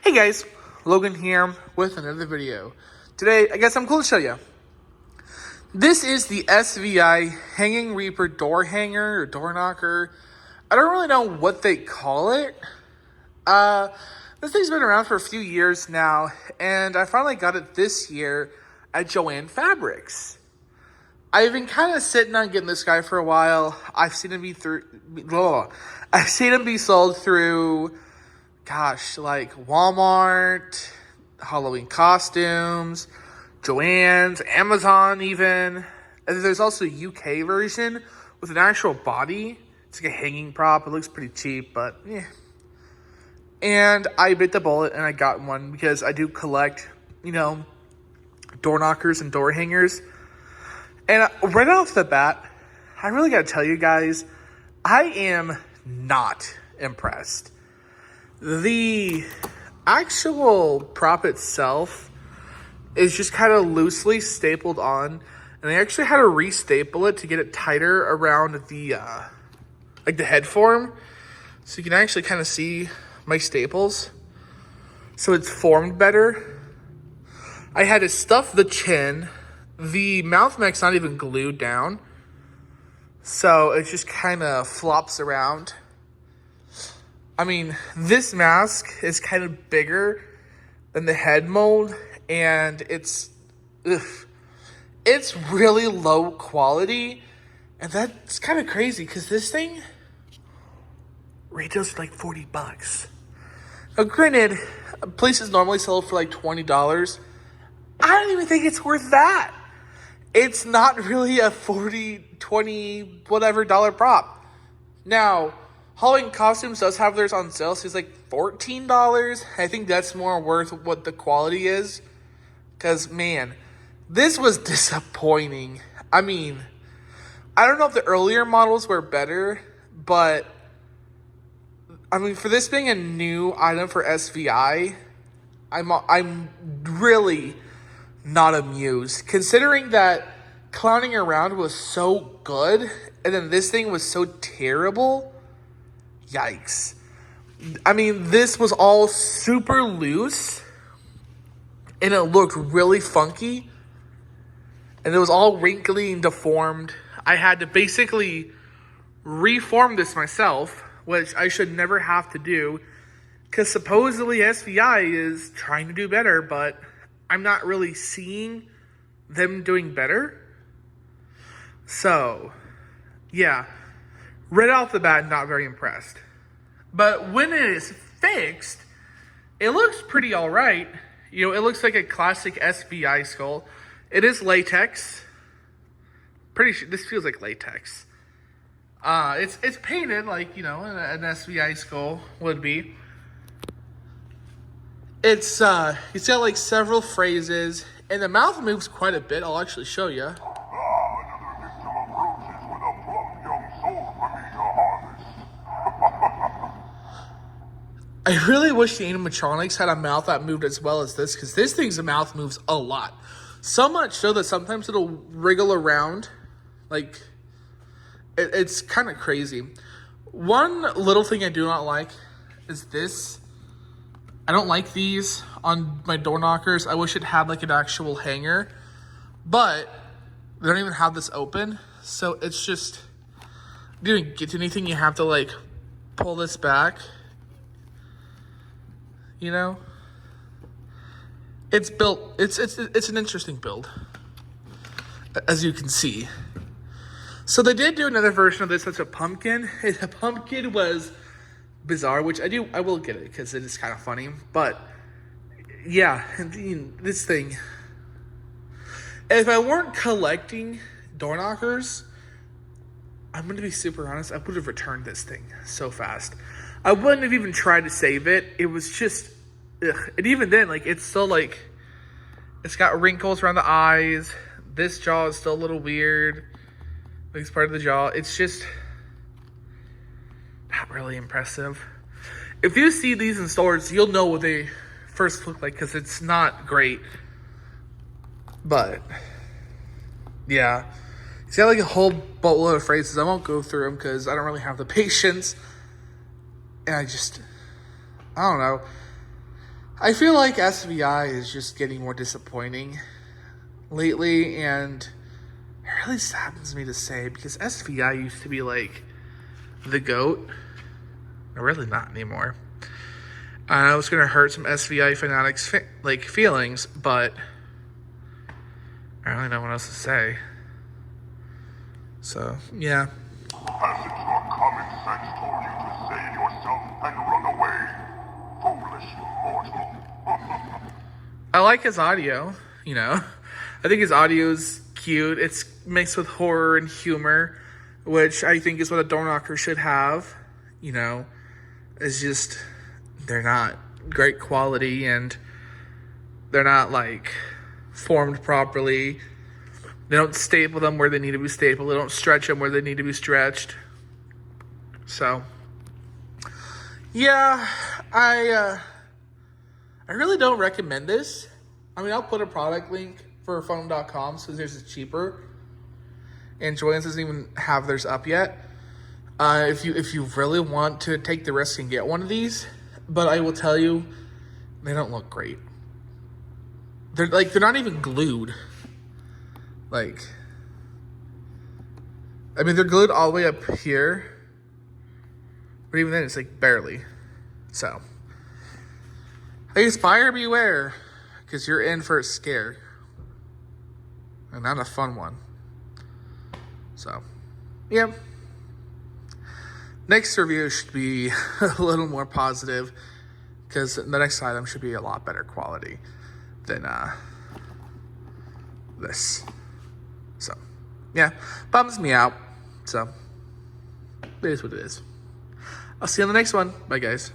Hey guys, Logan here with another video. Today, I guess I'm cool to show you. This is the SVI Hanging Reaper door hanger or door knocker. I don't really know what they call it. This thing's been around for a few years now, and I finally got it this year at Joann Fabrics. I've been kind of sitting on getting this guy for a while. I've seen him be sold through, like Walmart, Halloween costumes, Joann's, Amazon even. And there's also a UK version with an actual body. It's like a hanging prop. It looks pretty cheap, but yeah. And I bit the bullet and I got one because I do collect, door knockers and door hangers. And right off the bat, I really got to tell you guys, I am not impressed. The actual prop itself is just kind of loosely stapled on, and I actually had to restaple it to get it tighter around the the head form, so you can actually kind of see my staples, so it's formed better. I had to stuff the chin. The mouth mac's not even glued down, so it just kind of flops around. I mean, this mask is kind of bigger than the head mold, and it's really low quality, and that's kind of crazy because this thing retails for like $40. Now, granted, places normally sell it for like $20. I don't even think it's worth that. It's not really a $40, $20, whatever dollar prop. Now, Halloween Costumes does have theirs on sale, so it's like $14. I think that's more worth what the quality is. Because, man, this was disappointing. I mean, I don't know if the earlier models were better, but, I mean, for this being a new item for SVI, I'm really not amused. Considering that clowning around was so good, and then this thing was so terrible. Yikes. I mean, this was all super loose, and it looked really funky, and it was all wrinkly and deformed. I had to basically reform this myself, which I should never have to do, because supposedly SVI is trying to do better, but I'm not really seeing them doing better. So, yeah. Right off the bat, not very impressed. But when it is fixed, it looks pretty alright. It looks like a classic SVI skull. It is latex. Pretty sure this feels like latex. It's painted like, an SVI skull would be. It's got like several phrases, and the mouth moves quite a bit. I'll actually show you. I really wish the animatronics had a mouth that moved as well as this, because this thing's mouth moves a lot. So much so that sometimes it'll wriggle around. Like, it's kind of crazy. One little thing I do not like is this. I don't like these on my door knockers. I wish it had like an actual hanger, but they don't even have this open. So it's just, you don't get to anything. You have to like pull this back. It's built, it's an interesting build, as you can see. So they did do another version of this that's a pumpkin. The pumpkin was bizarre, which I will get it because it is kind of funny. But yeah, this thing, if I weren't collecting door knockers, I'm going to be super honest, I would have returned this thing so fast. I wouldn't have even tried to save it. It was just, and even then, it's still it's got wrinkles around the eyes. This jaw is still a little weird. This part of the jaw, it's just not really impressive. If you see these in stores, you'll know what they first look like, because it's not great. But yeah, it's got a whole boatload of phrases. I won't go through them because I don't really have the patience. And I don't know. I feel like SVI is just getting more disappointing lately, and it really saddens me to say, because SVI used to be like the GOAT. They're really not anymore. I know it's gonna hurt some SVI fanatics' feelings, but I don't really know what else to say. So yeah. Hasn't your common sense told you to save yourself and run away, foolish mortal? I like his audio, you know. I think his audio is cute. It's mixed with horror and humor, which I think is what a door knocker should have, you know. It's just, they're not great quality, and they're not, like, formed properly. They don't staple them where they need to be stapled. They don't stretch them where they need to be stretched. So, yeah, I really don't recommend this. I mean, I'll put a product link for foam.com so theirs is cheaper. And Joann doesn't even have theirs up yet. If you really want to take the risk and get one of these, but I will tell you, they don't look great. They're not even glued. Like, I mean, they're glued all the way up here, but even then, it's like barely. So, I guess buyer beware, because you're in for a scare, and not a fun one. So, yeah. Next review should be a little more positive, because the next item should be a lot better quality than this. So, yeah, bums me out. So, it is what it is. I'll see you on the next one. Bye, guys.